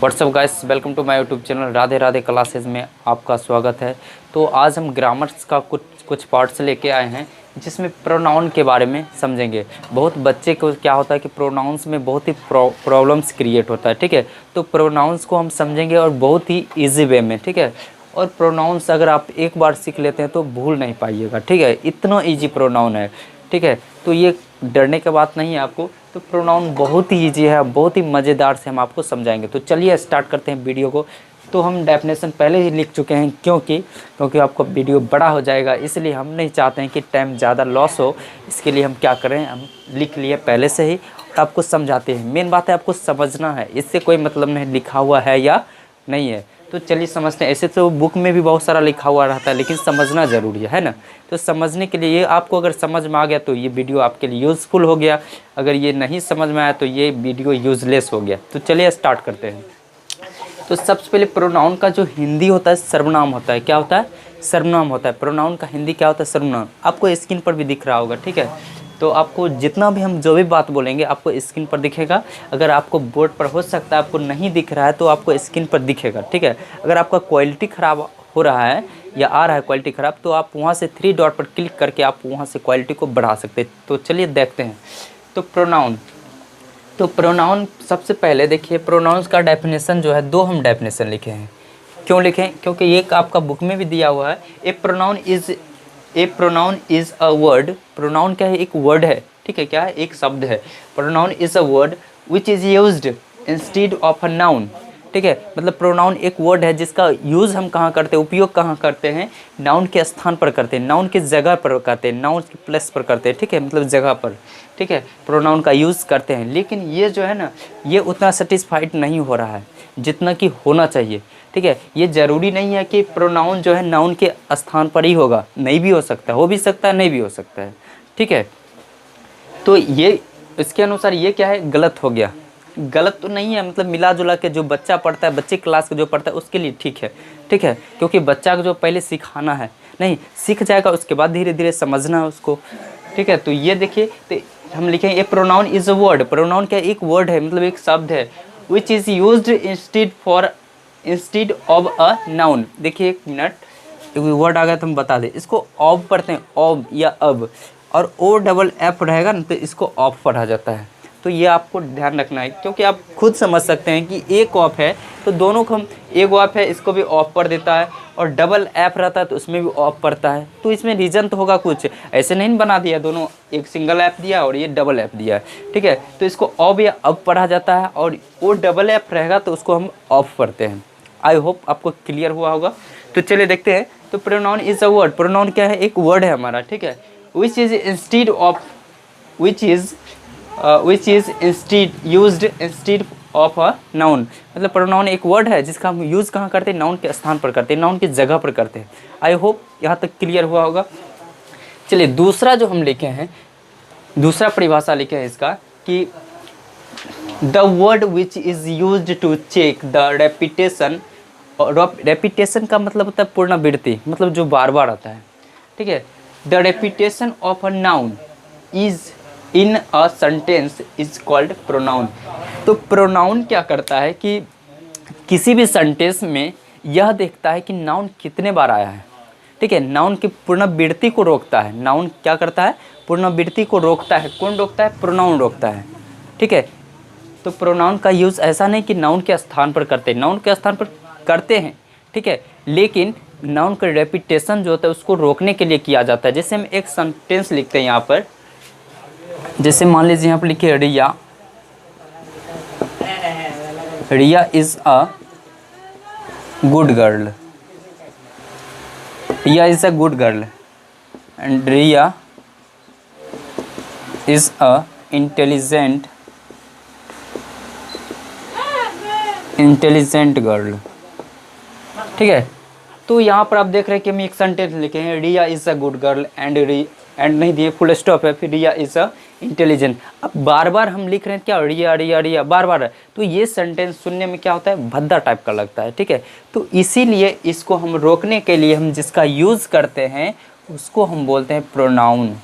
WhatsApp guys, welcome to my YouTube channel Radhe Radhe classes में आपका स्वागत है। तो आज हम ग्रामर्स का कुछ पार्ट्स लेके आए हैं जिसमें प्रोनाउन के बारे में समझेंगे। बहुत बच्चे को क्या होता है कि प्रोनाउंस में बहुत ही प्रॉब्लम्स क्रिएट होता है, ठीक है। तो प्रोनाउंस को हम समझेंगे और बहुत ही ईजी वे में, ठीक है। और प्रोनाउंस अगर आप एक बार सीख लेते हैं तो भूल नहीं पाइएगा, ठीक है। इतना ईजी प्रोनाउन है, ठीक है। तो ये डरने की बात नहीं है आपको। तो प्रोनाउन बहुत ही ईजी है, बहुत ही मज़ेदार से हम आपको समझाएंगे। तो चलिए स्टार्ट करते हैं वीडियो को। तो हम डेफिनेशन पहले ही लिख चुके हैं, क्योंकि आपका वीडियो बड़ा हो जाएगा, इसलिए हम नहीं चाहते हैं कि टाइम ज़्यादा लॉस हो। इसके लिए हम क्या करें, हम लिख लिए पहले से ही और आपको समझाते हैं। मेन बात है आपको समझना है, इससे कोई मतलब नहीं लिखा हुआ है या नहीं है। तो चलिए समझते हैं। ऐसे तो बुक में भी बहुत सारा लिखा हुआ रहता है, लेकिन समझना ज़रूरी है ना। तो समझने के लिए आपको अगर समझ में आ गया तो ये वीडियो आपके लिए यूज़फुल हो गया, अगर ये नहीं समझ में आया तो ये वीडियो यूज़लेस हो गया। तो चलिए स्टार्ट करते हैं। तो सबसे पहले प्रोनाउन का जो हिंदी होता है सर्वनाम होता है। क्या होता है? सर्वनाम होता है। प्रोनाउन का हिंदी क्या होता है? सर्वनाम। आपको स्क्रीन पर भी दिख रहा होगा, ठीक है। तो आपको जितना भी हम जो भी बात बोलेंगे आपको स्क्रीन पर दिखेगा। अगर आपको बोर्ड पर हो सकता है आपको नहीं दिख रहा है तो आपको स्क्रीन पर दिखेगा, ठीक है। अगर आपका क्वालिटी ख़राब हो रहा है या आ रहा है क्वालिटी ख़राब, तो आप वहाँ से 3 डॉट पर क्लिक करके आप वहाँ से क्वालिटी को बढ़ा सकते हैं। तो चलिए देखते हैं। तो प्रोनाउन सबसे पहले देखिए, प्रोनाउंस का डेफिनेशन जो है, 2 हम डेफिनेशन लिखे हैं। क्यों लिखें? क्योंकि एक आपका बुक में भी दिया हुआ है। A pronoun is a word. Pronoun क्या है? एक वर्ड है, ठीक है। क्या है? एक शब्द है। Pronoun is a word which is used instead of a noun, ठीक है। मतलब प्रोनाउन एक वर्ड है जिसका यूज़ हम कहाँ करते हैं, उपयोग कहाँ करते हैं? नाउन के स्थान पर करते हैं, नाउन की जगह पर करते हैं, नाउन के प्लेस पर करते हैं, ठीक है। मतलब जगह पर, ठीक है, प्रोनाउन का यूज़ करते हैं। लेकिन ये जो है ना, ये उतना सेटिस्फाइड नहीं हो रहा है जितना कि होना चाहिए, ठीक है। ये ज़रूरी नहीं है कि प्रोनाउन जो है नाउन के स्थान पर ही होगा, नहीं भी हो सकता, हो भी सकता है, नहीं भी हो सकता है, ठीक है। तो ये इसके अनुसार ये क्या है? गलत हो गया। गलत तो नहीं है, मतलब मिला जुला के जो बच्चा पढ़ता है, बच्चे क्लास के जो पढ़ता है उसके लिए ठीक है, ठीक है। क्योंकि बच्चा को जो पहले सिखाना है, नहीं सीख जाएगा, उसके बाद धीरे धीरे समझना है उसको, ठीक है। तो ये देखिए, तो हम लिखेंगे a pronoun is a word. Pronoun क्या? एक वर्ड है, मतलब एक शब्द है। Which is used instead of a noun. देखिए एक मिनट, वर्ड आ गया तो हम बता दें। इसको ऑफ पढ़ते हैं, ऑफ या अब, और ओ डबल एफ रहेगा ना तो इसको ऑफ पढ़ा जाता है। तो ये आपको ध्यान रखना है, क्योंकि आप खुद समझ सकते हैं कि एक ऑफ है तो दोनों को हम, एक ऑफ है इसको भी ऑफ पढ़ देता है, और डबल एफ रहता है तो उसमें भी ऑफ पढ़ता है। तो इसमें रीज़न तो होगा कुछ, ऐसे नहीं बना दिया दोनों, एक सिंगल ऐप दिया और ये डबल ऐप दिया है, ठीक है। तो इसको ऑफ या अब पढ़ा जाता है, और वो डबल ऐप रहेगा तो उसको हम ऑफ पढ़ते हैं। आई होप आपको क्लियर हुआ होगा। तो चलिए देखते हैं। तो pronoun is a word. Pronoun क्या है? एक वर्ड है हमारा, ठीक है। Which is used instead of a noun. मतलब प्रोनाउन एक वर्ड है जिसका हम यूज़ कहाँ करते हैं? नाउन के स्थान पर करते हैं, नाउन की जगह पर करते हैं। आई होप यहाँ तक क्लियर हुआ होगा। चलिए दूसरा जो हम लिखे हैं, दूसरा परिभाषा लिखे हैं इसका कि the word which is used to check the repetition. Repetition का मतलब होता है पुनरावृत्ति, मतलब जो बार बार आता है, ठीक है। The repetition of a noun is in a sentence is called pronoun. तो प्रोनाउन क्या करता है कि किसी भी सेंटेंस में यह देखता है कि नाउन कितने बार आया है, ठीक है। नाउन की पुनरावृत्ति को रोकता है। नाउन क्या करता है? पुनरावृत्ति को रोकता है। कौन रोकता है? प्रोनाउन रोकता है, ठीक है। तो प्रोनाउन का यूज़ ऐसा नहीं कि नाउन के स्थान पर करते हैं, नाउन के स्थान पर करते हैं, ठीक है। लेकिन नाउन का रेपिटेशन जो होता है उसको रोकने के लिए किया जाता है। जैसे हम एक सेंटेंस लिखते हैं यहाँ पर, जैसे मान लीजिए यहाँ पर लिखिए Riya is a good girl. Riya is a good girl and Riya is a intelligent girl, ठीक है। तो यहाँ पर आप देख रहे हैं कि हम एक सेंटेंस लिखे हैं, Riya is a good girl and नहीं दिए, फुल स्टॉप है, फिर रिया इज़ अ इंटेलिजेंट। अब बार बार हम लिख रहे हैं क्या? रिया रिया रिया बार बार है, तो ये सेंटेंस सुनने में क्या होता है? भद्दा टाइप का लगता है, ठीक है। तो इसीलिए इसको हम रोकने के लिए हम जिसका यूज़ करते हैं उसको हम बोलते हैं प्रोनाउन।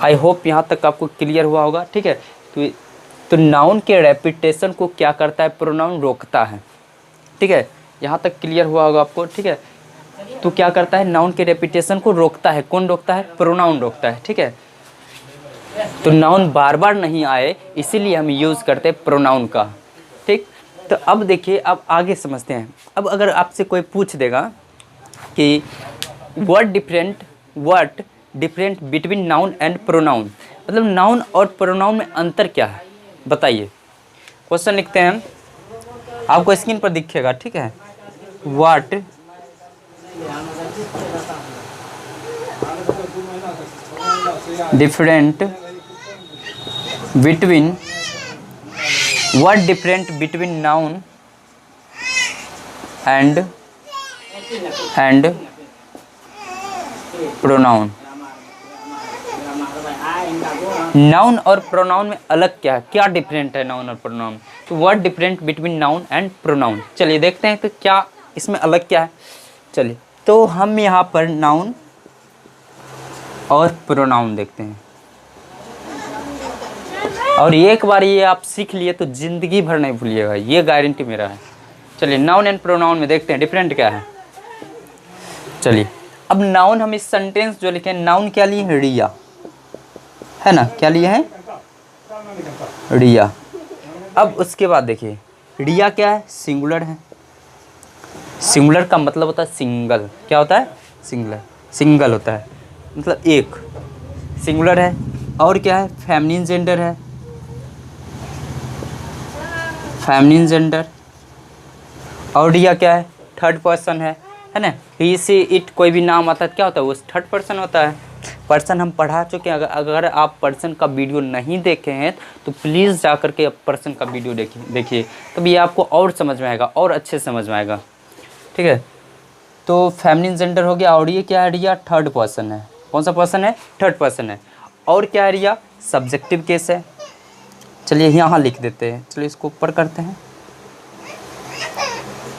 आई होप यहाँ तक आपको क्लियर हुआ होगा, ठीक है। तो तो नाउन के रेपिटेशन को क्या करता है, प्रोनाउन रोकता है। ठीक है, यहाँ तक क्लियर हुआ होगा आपको। ठीक है, तो क्या करता है, नाउन के रेपिटेशन को रोकता है। कौन रोकता है, प्रोनाउन रोकता है। ठीक है, तो नाउन बार बार नहीं आए इसीलिए हम यूज़ करते हैं प्रोनाउन का। ठीक, तो अब देखिए, अब आगे समझते हैं। अब अगर आपसे कोई पूछ देगा कि what different between noun and pronoun, मतलब नाउन और प्रोनाउन में अंतर क्या है, बताइए। क्वेश्चन लिखते हैं, आपको स्क्रीन पर दिखेगा। ठीक है, what different between noun and pronoun. Noun और प्रोनाउन में अलग क्या है, क्या डिफरेंट है नाउन और प्रोनाउन। तो what different between noun and pronoun, चलिए देखते हैं तो क्या इसमें अलग क्या है। चलिए, तो हम यहाँ पर नाउन और प्रोनाउन देखते हैं, और एक बार ये आप सीख लिए तो ज़िंदगी भर नहीं भूलिएगा, ये गारंटी मेरा है। चलिए, नाउन एंड प्रोनाउन में देखते हैं डिफरेंट क्या है। चलिए, अब नाउन हम इस सेंटेंस जो लिखे, नाउन क्या लिए हैं, रिया, है ना, क्या लिए हैं, रिया। अब उसके बाद देखिए, रिया क्या है, सिंगुलर है। सिंगुलर का मतलब होता है सिंगल, क्या होता है, सिंगल होता है, मतलब एक, सिंगुलर है। और क्या है, फेमिनिन जेंडर है, फेमिनिन जेंडर। और रिया क्या है, थर्ड पर्सन है ना। ही से इट कोई भी नाम आता है क्या होता है, वो थर्ड पर्सन होता है। पर्सन हम पढ़ा चुके हैं। अगर आप पर्सन का वीडियो नहीं देखे हैं तो प्लीज़ जा कर के पर्सन का वीडियो देखिए, तभी आपको और समझ में आएगा, और अच्छे समझ में आएगा। ठीक है, तो फेमिनिन जेंडर हो गया। और ये क्या है, रिया थर्ड पर्सन है। कौन सा पर्सन है, थर्ड पर्सन है। और क्या है, रिया सब्जेक्टिव केस है। चलिए यहाँ लिख देते हैं, चलिए इसको ऊपर करते हैं,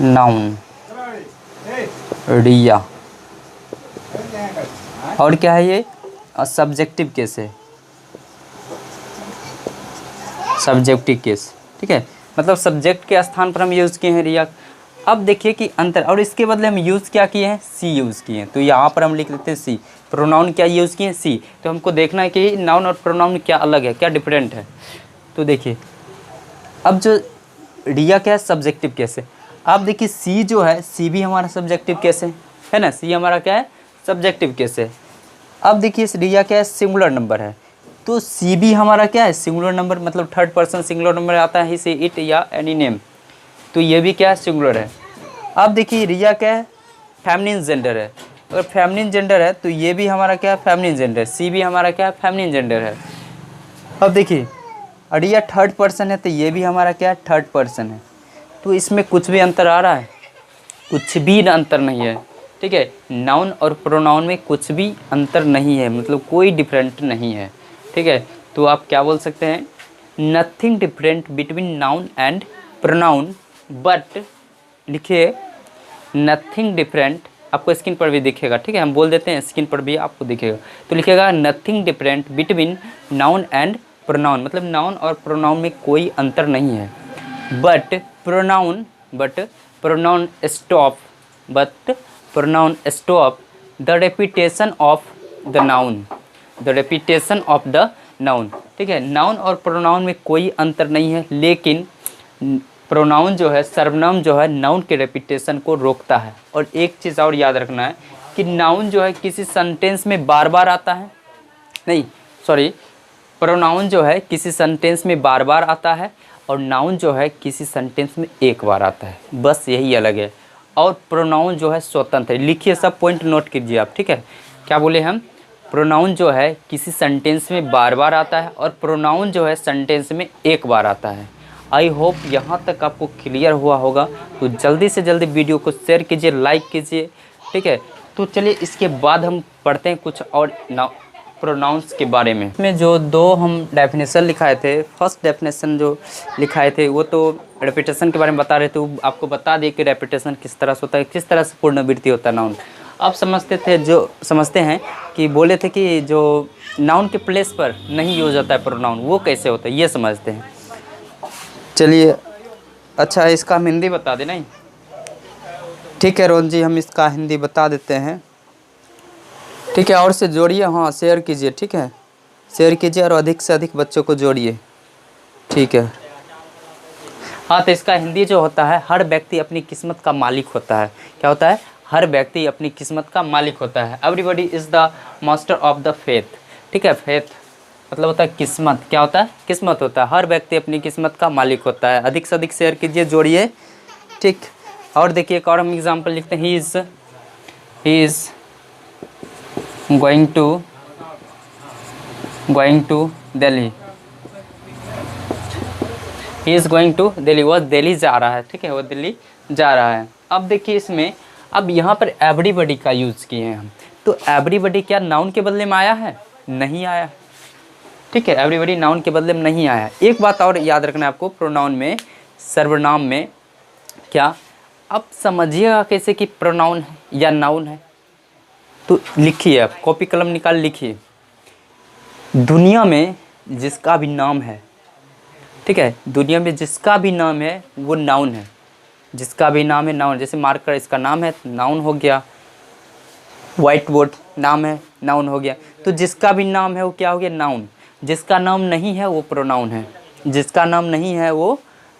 नाउन रिया। और क्या है, ये सब्जेक्टिव केस है, सब्जेक्टिव केस। ठीक है, मतलब सब्जेक्ट के स्थान पर हम यूज़ किए हैं रिया। अब देखिए कि अंतर, और इसके बदले हम यूज़ क्या किए हैं, सी यूज़ किए हैं। तो यहाँ पर हम लिख लेते हैं सी। प्रोनाउन क्या यूज़ किए हैं, सी। तो हमको देखना है कि नाउन और प्रोनाउन क्या अलग है, क्या डिफरेंट है। तो देखिए, अब जो रिया क्या है, सब्जेक्टिव केस है। आप देखिए, सी जो है, सी भी हमारा सब्जेक्टिव केस है ना, सी हमारा क्या है, सब्जेक्टिव केस है। अब देखिए, रिया क्या है, सिंगुलर नंबर है, तो सी भी हमारा क्या है, सिंगुलर नंबर, मतलब थर्ड पर्सन सिंगुलर नंबर आता है, ही से इट या एनी नेम, तो ये भी क्या है, सिंगुलर है। अब देखिए, रिया क्या है, फेमिनिन जेंडर है। अगर फेमिनिन जेंडर है तो ये भी हमारा क्या है, फेमिनिन जेंडर, सी भी हमारा क्या है, फेमिनिन जेंडर है। अब देखिए, रिया थर्ड पर्सन है तो ये भी हमारा क्या है, थर्ड पर्सन है। तो इसमें कुछ भी अंतर आ रहा है, कुछ भी अंतर नहीं है। ठीक है, नाउन और प्रोनाउन में कुछ भी अंतर नहीं है, मतलब कोई डिफरेंट नहीं है। ठीक है, तो आप क्या बोल सकते हैं, nothing different between noun and pronoun, but लिखिए नथिंग डिफरेंट, आपको स्क्रीन पर भी दिखेगा। ठीक है, हम बोल देते हैं, स्क्रीन पर भी आपको दिखेगा, तो लिखेगा nothing different between noun and pronoun, मतलब नाउन और प्रोनाउन में कोई अंतर नहीं है। But pronoun stop the repetition of the noun, ठीक है, नाउन और प्रोनाउन में कोई अंतर नहीं है, लेकिन प्रोनाउन जो है, सर्वनाम जो है, नाउन के रेपिटेशन को रोकता है। और एक चीज़ और याद रखना है कि नाउन जो है किसी सेंटेंस में बार बार आता है, नहीं सॉरी, प्रोनाउन जो है किसी सेंटेंस में बार बार आता है, और नाउन जो है किसी सेंटेंस में एक बार आता है, बस यही अलग है। और प्रोनाउन जो है स्वतंत्र है। लिखिए, सब पॉइंट नोट कीजिए आप। ठीक है, क्या बोले हम, प्रोनाउन जो है किसी सेंटेंस में बार बार आता है, और प्रोनाउन जो है सेंटेंस में एक बार आता है। आई होप यहाँ तक आपको क्लियर हुआ होगा। तो जल्दी से जल्दी वीडियो को शेयर कीजिए, लाइक कीजिए। ठीक है, तो चलिए इसके बाद हम पढ़ते हैं कुछ और प्रोनाउंस के बारे में। इसमें जो दो हम डेफिनेशन लिखाए थे, फर्स्ट डेफिनेशन जो लिखाए थे वो तो रेपिटेशन के बारे में बता रहे थे। आपको बता दिए कि रेपिटेशन किस तरह से होता है, किस तरह से पुनरावृत्ति होता है नाउन। आप समझते हैं कि बोले थे कि जो नाउन के प्लेस पर नहीं यूज होता है प्रोनाउन, वो कैसे होता है, ये समझते हैं। चलिए, अच्छा इसका हम हिंदी बता दें नहीं? ठीक है रोहन जी, हम इसका हिंदी बता देते हैं। ठीक है, और से जोड़िए, हाँ शेयर कीजिए, ठीक है शेयर कीजिए और अधिक से अधिक बच्चों को जोड़िए, ठीक है। हाँ, तो इसका हिंदी जो होता है, हर व्यक्ति अपनी किस्मत का मालिक होता है। क्या होता है? हर व्यक्ति अपनी किस्मत का मालिक होता है। Everybody is the master of the faith. ठीक है, फेथ मतलब होता है किस्मत। क्या होता है? किस्मत होता है। हर व्यक्ति अपनी किस्मत का मालिक होता है। अधिक से अधिक शेयर कीजिए, जोड़िए, ठीक। और देखिए एक और हम एग्जाम्पल लिखते हैं। He is going to Delhi. He is going to Delhi, वो दिल्ली जा रहा है। ठीक है, वो दिल्ली जा रहा है। अब देखिए इसमें, अब यहाँ पर एवरीबॉडी का यूज़ किए हैं हम। तो एवरीबॉडी क्या नाउन के बदले में आया है? नहीं आया। ठीक है, एवरीबॉडी नाउन के बदले में नहीं आया। एक बात और याद रखना है आपको, प्रोनाउन में, सर्वनाम में क्या, अब समझिएगा कैसे कि प्रोनाउन है या नाउन है। तो लिखिए, आप कॉपी कलम निकाल लिखिए। दुनिया में जिसका भी नाम है, ठीक है, दुनिया में जिसका भी नाम है वो नाउन है। जिसका भी नाम है नाउन। जैसे मार्कर इसका नाम है, नाउन हो गया। वाइट बोर्ड नाम है, नाउन हो गया। तो जिसका भी नाम है वो क्या हो गया? नाउन। जिसका नाम नहीं है वो प्रोनाउन है। जिसका नाम नहीं है वो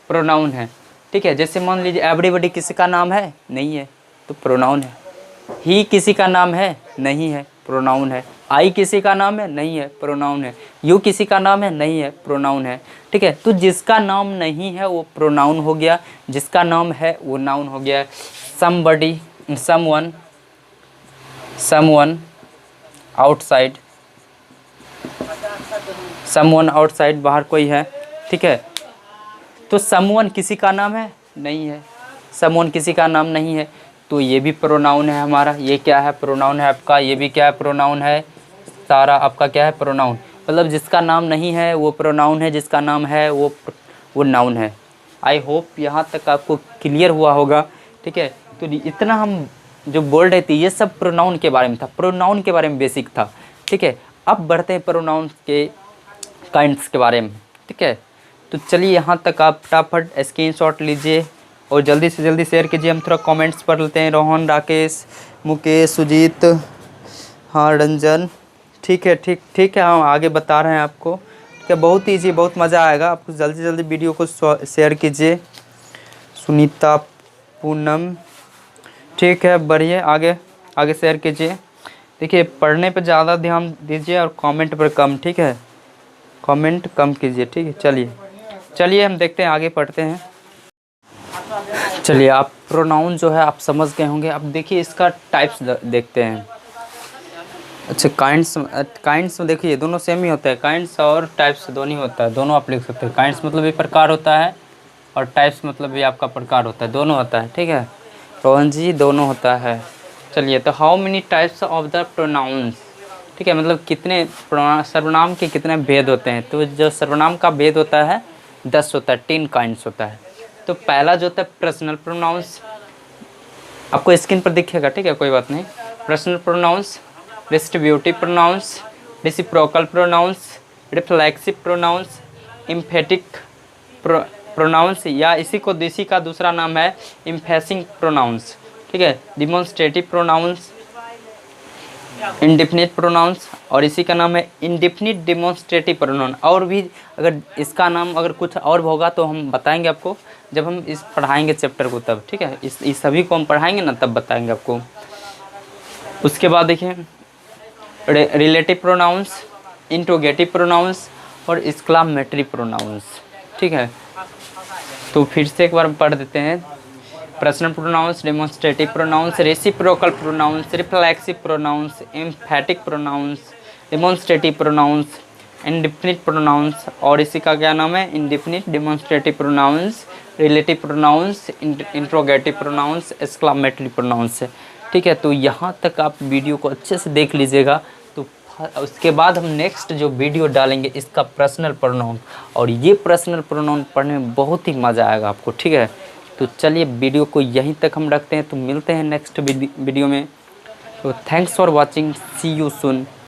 प्रोनाउन है। ठीक है, जैसे मान लीजिए एवरीबॉडी किसी का नाम है? नहीं है, तो प्रोनाउन है। ही किसी का नाम है? नहीं है, प्रोनाउन है। आई किसी का नाम है? नहीं है, प्रोनाउन है। यू किसी का नाम है? नहीं है, प्रोनाउन है। ठीक है, तो जिसका नाम नहीं है वो प्रोनाउन हो गया, जिसका नाम है वो नाउन हो गया। Somebody, someone outside, someone outside, बाहर कोई है। ठीक है, तो समवन किसी का नाम है? नहीं है, समवन किसी का नाम नहीं है, तो ये भी प्रोनाउन है हमारा। ये क्या है? प्रोनाउन है आपका। ये भी क्या है? प्रोनाउन है। सारा आपका क्या है? प्रोनाउन। मतलब जिसका नाम नहीं है वो प्रोनाउन है, जिसका नाम है वो नाउन है। आई होप यहाँ तक आपको क्लियर हुआ होगा। ठीक है, तो इतना हम जो बोल रहे थे ये सब प्रोनाउन के बारे में था, प्रोनाउन के बारे में बेसिक था। ठीक है, अब बढ़ते हैं प्रोनाउन के काइंड्स के बारे में। ठीक है, तो चलिए यहाँ तक आप फटाफट स्क्रीनशॉट लीजिए और जल्दी से जल्दी शेयर कीजिए। हम थोड़ा कमेंट्स पढ़ लेते हैं। रोहन, राकेश, मुकेश, सुजीत, हाँ रंजन। ठीक है, ठीक है, हम आगे बता रहे हैं आपको। ठीक है, बहुत ईजी, बहुत मज़ा आएगा आपको। जल्दी से जल्दी वीडियो को शेयर कीजिए। सुनीता, पूनम, ठीक है, बढ़िए, आगे शेयर कीजिए। देखिए पढ़ने पर ज़्यादा ध्यान दीजिए और कमेंट पर कम। ठीक है, कमेंट कम कीजिए। ठीक है, चलिए हम देखते हैं, आगे पढ़ते हैं। चलिए, आप प्रोनाउन जो है आप समझ गए होंगे। अब देखिए इसका टाइप्स देखते हैं। अच्छा, काइंड्स में देखिए दोनों सेम ही होता है। काइंड्स और टाइप्स दोनों ही होता है, दोनों आप लिख सकते हैं। काइंड्स मतलब ये प्रकार होता है और टाइप्स मतलब ये आपका प्रकार होता है, दोनों होता है। ठीक है रोहन जी, दोनों होता है। चलिए, तो how many types of the pronounce. ठीक है, मतलब कितने सर्वनाम के कितने भेद होते हैं। तो जो सर्वनाम का भेद होता है 10 होता है, 10 काइंड्स होता है। तो पहला जो होता है पर्सनल प्रोनाउंस, आपको स्क्रीन पर दिखेगा। ठीक है, कोई बात नहीं। Personal pronouns, distributive pronouns, reciprocal pronouns, reflexive pronouns, emphatic pronouns, या इसी का दूसरा नाम है एम्फेसिंग प्रोनाउंस। ठीक है, डिमॉन्स्ट्रेटिव प्रोनाउंस, इंडेफिनिट प्रोनाउंस, और इसी का नाम है इंडेफिनिट डिमॉन्स्ट्रेटिव प्रोनाउन। और भी अगर इसका नाम अगर कुछ और होगा तो हम बताएंगे आपको जब हम इस पढ़ाएंगे चैप्टर को तब। ठीक है, इस सभी को हम पढ़ाएंगे ना तब बताएंगे आपको। उसके बाद देखिए रिलेटिव प्रोनाउंस, इंट्रोगेटिव प्रोनाउंस और एक्सक्लेमेटरी प्रोनाउंस। ठीक है, तो फिर से एक बार पढ़ देते हैं। Personal pronouns, demonstrative pronouns, reciprocal pronouns, reflexive pronouns, emphatic pronouns, demonstrative pronouns, indefinite pronouns, और इसी का क्या नाम है? Indefinite demonstrative pronouns, relative pronouns, interrogative pronouns, exclamatory pronouns है। ठीक है, तो यहाँ तक आप वीडियो को अच्छे से देख लीजिएगा। तो उसके बाद हम नेक्स्ट जो वीडियो डालेंगे इसका पर्सनल प्रोनाउन, और ये पर्सनल प्रोनाउन पढ़ने में बहुत ही मज़ा आएगा आपको। ठीक है, तो चलिए वीडियो को यहीं तक हम रखते हैं। तो मिलते हैं नेक्स्ट वीडियो में। तो thanks for watching, see you soon.